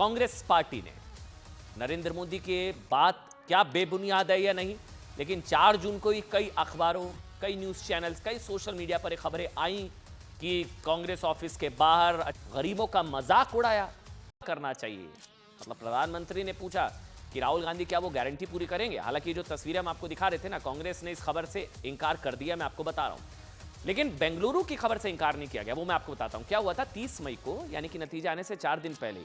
Congress party ने नरेंद्र मोदी के बात क्या बेबुनियाद है या नहीं, लेकिन 4 जून को ही कई अखबारों, कई न्यूज़ चैनल्स, कई सोशल मीडिया पर खबरें आई कि कांग्रेस ऑफिस के बाहर गरीबों का मजाक उड़ाया करना चाहिए। मतलब प्रधानमंत्री ने पूछा कि राहुल गांधी क्या वो गारंटी पूरी करेंगे। हालांकि जो तस्वीरें हम आपको दिखा रहे थे ना, कांग्रेस ने इस खबर से इंकार कर दिया, मैं आपको बता रहा हूं। लेकिन बेंगलुरु की खबर से इंकार नहीं किया गया, वो मैं आपको बताता हूं। क्या हुआ था 30 मई को, यानी कि नतीजा आने से 4 दिन पहले,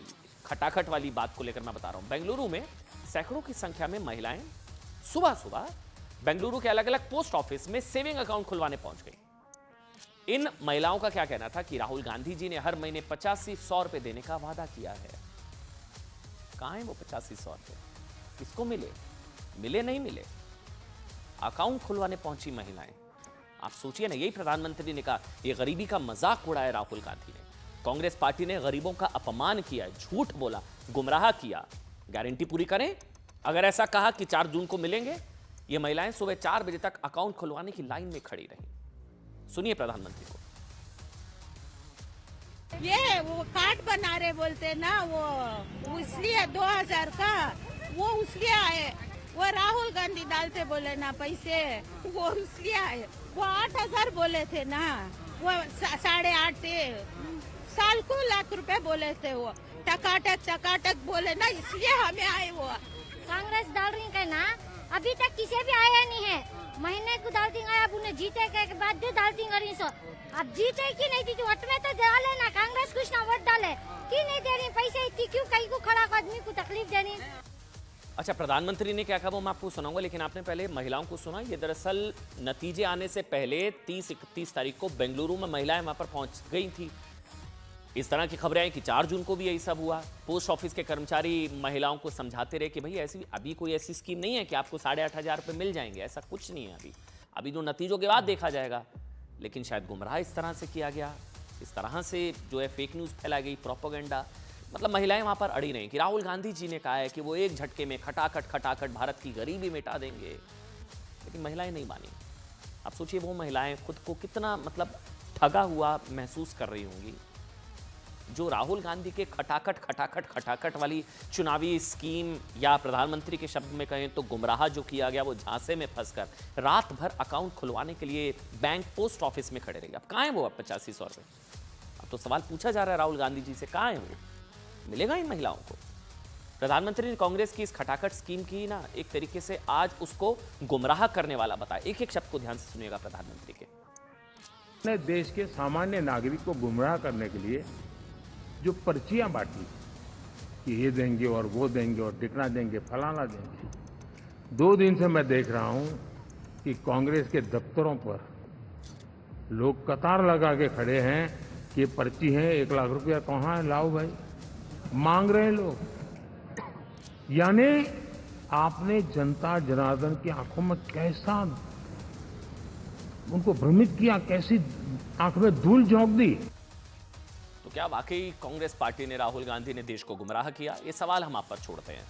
खटाखट वाली बात को लेकर मैं बता रहा हूं। बेंगलुरु में सैकड़ों की संख्या में महिलाएं सुबह सुबह बेंगलुरु के अलग अलग पोस्ट ऑफिस में सेविंग अकाउंट खुलवाने पहुंच गई। इन महिलाओं का क्या कहना था कि राहुल गांधी जी ने हर महीने 85-100 रुपए देने का वादा किया है। कहां है वो 85-100 रुपए? किसको मिले? मिले नहीं मिले? अकाउंट खुलवाने पहुंची महिलाएं। आप सोचिए ना, यही प्रधानमंत्री ने कहा ये गरीबी का मजाक उड़ाया राहुल गांधी ने। कांग्रेस पार्टी ने गरीबों का अपमान किया, झूठ बोला, गुमराह किया। गारंटी पूरी करें। अगर ऐसा कहा कि 4 जून को मिलेंगे, ये महिलाएं सुबह 4 बजे तक अकाउंट खुलवाने की लाइन में खड़ी रहीं। सुनिए प्रधानमंत्री को। ये वो कार्ड बना रहे बोलते ना, वो इसलिए 2000 का वो उसलिए आए। वो राहुल गांधी डालते बोले ना पैसे, वो इसलिए आए। वो 8000 बोले थे ना, वो 8.5 साल को लाख रुपए बोले थे। वो टकाटक बोले ना, इसलिए हमें आए। वो कांग्रेस डाल रही है ना, अभी तक किसी भी आया नहीं है। महीने को डालती है, अब उन्हें जीते के बाद भी डालती रही सो। अब जीते की नहीं जीते, वोट में तो डाले ना, कांग्रेस कुछ ना वोट डाले की नहीं दे रही पैसे। इतनी क्यों कहीं को खड़ा आदमी को तकलीफ दे रही। अच्छा, प्रधानमंत्री ने क्या कहा वो मैं आपको सुनाऊंगा, लेकिन आपने पहले महिलाओं को सुना। ये दरअसल नतीजे आने से पहले 30-31 तारीख को बेंगलुरु में महिलाएं वहां पर पहुंच गई थी। इस तरह की खबरें आई कि 4 जून को भी यही सब हुआ। पोस्ट ऑफिस के कर्मचारी महिलाओं को समझाते रहे कि भाई अभी कोई ऐसी स्कीम नहीं है कि आपको 8,500 रुपये मिल जाएंगे, ऐसा कुछ नहीं है। अभी जो नतीजों के बाद देखा जाएगा। लेकिन शायद गुमराह इस तरह से किया गया, इस तरह से जो है फेक न्यूज़ फैलाई गई, प्रोपेगेंडा। मतलब महिलाएं वहां पर अड़ी रहीं कि राहुल गांधी जी ने कहा है कि वो एक झटके में खटाखट भारत की गरीबी मिटा देंगे। लेकिन महिलाएं नहीं मानी। आप सोचिए वो महिलाएं खुद को कितना मतलब ठगा हुआ महसूस कर रही होंगी, जो राहुल गांधी के खटाखट वाली चुनावी स्कीम, या प्रधानमंत्री के शब्द में कहें तो गुमराह जो किया गया, वो झांसे में फंसकर रात भर अकाउंट खुलवाने के लिए बैंक पोस्ट ऑफिस में खड़े रहेंगे। अब कहां है वो? अब 85-100 रुपए। अब तो सवाल पूछा जा रहा है राहुल गांधी जी से, कहां है वो? मिलेगा इन महिलाओं को? प्रधानमंत्री ने कांग्रेस की इस खटाखट स्कीम की ना, एक तरीके से आज उसको गुमराह करने वाला बताया। एक शब्द को ध्यान से सुनिएगा प्रधानमंत्री के। देश के सामान्य नागरिक को गुमराह करने के लिए जो पर्चियां बांटी कि ये देंगे और वो देंगे और टिकना देंगे, फलाना देंगे। 2 दिन से मैं देख रहा हूं कि कांग्रेस के दफ्तरों पर लोग कतार लगा के खड़े हैं कि ये पर्ची है, 1 लाख रुपया कहाँ है, लाओ भाई। मांग रहे हैं लोग। यानी आपने जनता जनार्दन की आंखों में कैसा उनको भ्रमित किया, कैसी आंख में धूल झोंक दी। तो क्या वाकई कांग्रेस पार्टी ने, राहुल गांधी ने देश को गुमराह किया? ये सवाल हम आप पर छोड़ते हैं।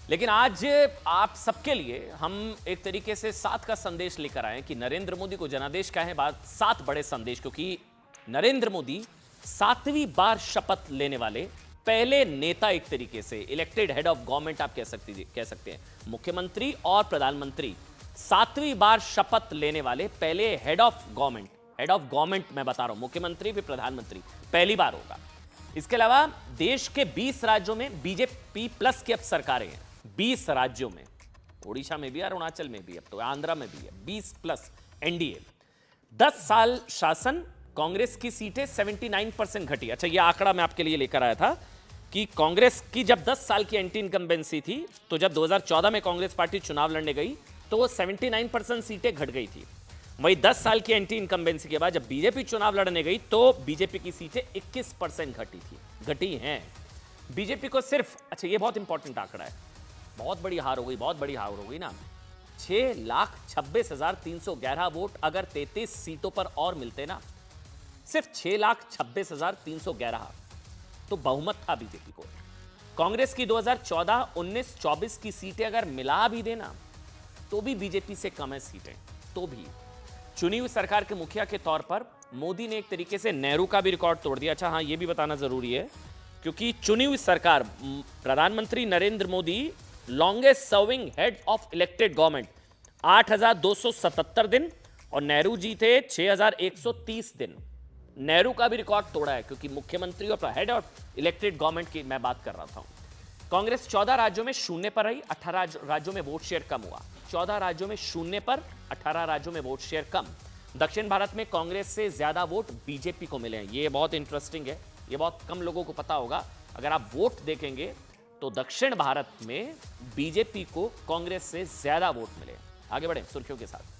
लेकिन आज आप सबके लिए हम एक तरीके से 7 का संदेश लेकर आए कि नरेंद्र मोदी को जनादेश कहें, बात 7 बड़े संदेश, क्योंकि नरेंद्र मोदी 7वीं बार शपथ लेने वाले पहले नेता, एक तरीके से इलेक्टेड हेड ऑफ गवर्नमेंट आप कह सकते हैं। मुख्यमंत्री और प्रधानमंत्री 7वीं बार शपथ लेने वाले पहले हेड ऑफ गवर्नमेंट मैं बता रहा हूं, मुख्यमंत्री फिर प्रधानमंत्री, पहली बार होगा। इसके अलावा देश के 20 राज्यों में बीजेपी प्लस की अब सरकारें हैं। 20 राज्यों में, ओडिशा में भी, अरुणाचल में भी, अब तो आंध्रा में भी है 20 प्लस एनडीए। 10 साल शासन, कांग्रेस की सीटें 79% घटी। अच्छा, यह आंकड़ा मैं आपके लिए लेकर आया था कि कांग्रेस की जब 10 साल की एंटी इनकम्बेंसी थी, तो जब 2014 में कांग्रेस पार्टी चुनाव लड़ने गई तो वो 79% सीटें घट गई थी। वही 10 साल की एंटी इनकम्बेंसी के बाद जब बीजेपी चुनाव लड़ने गई तो बीजेपी की सीटें 21% घटी हैं। बीजेपी को सिर्फ, अच्छा ये बहुत इंपॉर्टेंट आंकड़ा है, बहुत बड़ी हार हो गई ना, 6,26,311 वोट अगर 33 सीटों पर और मिलते ना, सिर्फ 6,26,311, तो बहुमत था बीजेपी को। कांग्रेस की 2014, 19, 24 की सीटें अगर मिला भी देना तो भी बीजेपी से कम है सीटें। तो भी चुनी हुई सरकार के मुखिया के तौर पर मोदी ने एक तरीके से नेहरू का भी रिकॉर्ड तोड़ दिया। अच्छा हाँ, ये भी बताना जरूरी है क्योंकि चुनी हुई सरकार, प्रधानमंत्री Narendra Modi longest serving head of elected government 8,277 दिन और नेहरू जी थे 6,130 दिन। नेहरू का भी रिकॉर्ड तोड़ा है क्योंकि मुख्यमंत्री और हेड ऑफ इलेक्टेड गवर्नमेंट की मैं बात कर रहा था। कांग्रेस 14 राज्यों में शून्य पर रही, 18 राज्यों में वोट शेयर कम हुआ। 14 राज्यों में शून्य पर, 18 राज्यों में वोट शेयर कम। दक्षिण भारत में कांग्रेस से ज्यादा वोट बीजेपी को मिले हैं। ये बहुत इंटरेस्टिंग है, ये बहुत कम लोगों को पता होगा। अगर आप वोट देखेंगे तो दक्षिण भारत में बीजेपी को कांग्रेस से ज्यादा वोट मिले। आगे बढ़े सुर्खियों के साथ।